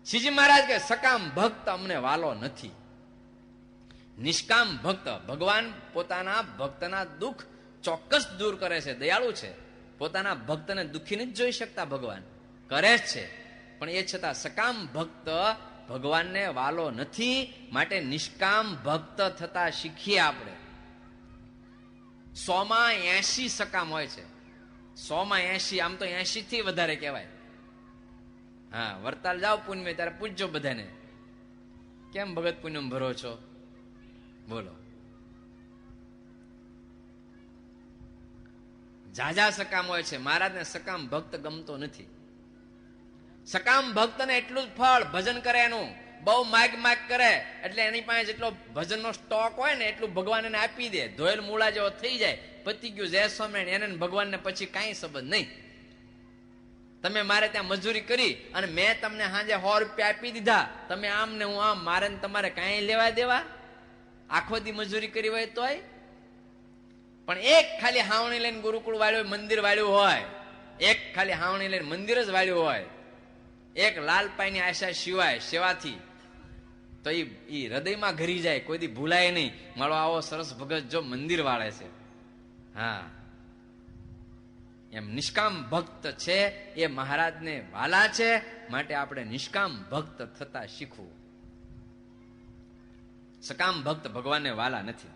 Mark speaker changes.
Speaker 1: શ્રીજી મહારાજ કે સકામ ભક્ત અમને વાલો નથી. નિષ્કામ ભક્ત, ભગવાન પોતાના ભક્તના દુઃખ ચોક્કસ દૂર કરે છે, દયાળુ છે. પોતાના ભક્તને દુઃખી નથી જોઈ શકતા, ભગવાન કરે જ છે, પણ એ છતાં સકામ ભક્ત ભગવાનને વાલો નથી. માટે નિષ્કામ ભક્ત થતા શીખીએ આપણે. 100 સકામ હોય છે, 100 આમ તો 80 થી વધારે કહેવાય. હા, વરતાલ જાઓ પુણ્ય ત્યારે પૂછજો બધાને, કેમ ભગત પુણ્ય ભરો છો? બોલો. ઝાઝા સકામ હોય છે. મહારાજને સકામ ભક્ત ગમતો નથી. સકામ ભક્તને એટલું જ ફળ ભજન કરે એનું. બહુ માગ કરે એટલે એની પાસે જેટલો ભજનનો સ્ટોક હોય ને એટલું ભગવાન એને આપી દે. ધોયેલ મૂળા જેવો થઈ જાય, પતી ગયું, જય સ્વામિનારાયણ. એને ભગવાનને પછી કાંઈ સંબંધ નહીં. તમે મારે ત્યાં મજૂરી કરી અને મેં તમને સાંજે 100 રૂપિયા આપી દીધા, તમે આમ ને હું આમ, મારે તમારે કાંઈ લેવા દેવા? આખો દી મજૂરી કરી હોય તોય. પણ એક ખાલી હાવણી લઈને ગુરુકુળ વાળ્યું, મંદિર વાળ્યું હોય, એક ખાલી હાવણી લઈને મંદિર જ વાળ્યું હોય, એક લાલપાઈની આશા સિવાય સેવાથી, તો એ હૃદયમાં ઘરી જાય, કોઈ દી ભૂલાય નહીં. મારો આવો સરસ ભગત જો મંદિર વાળે છે. હા, એમ નિષ્કામ ભક્ત છે એ મહારાજને વાલા છે. માટે આપણે નિષ્કામ ભક્ત થતા શીખવું. સકામ ભક્ત ભગવાનને વાલા નથી.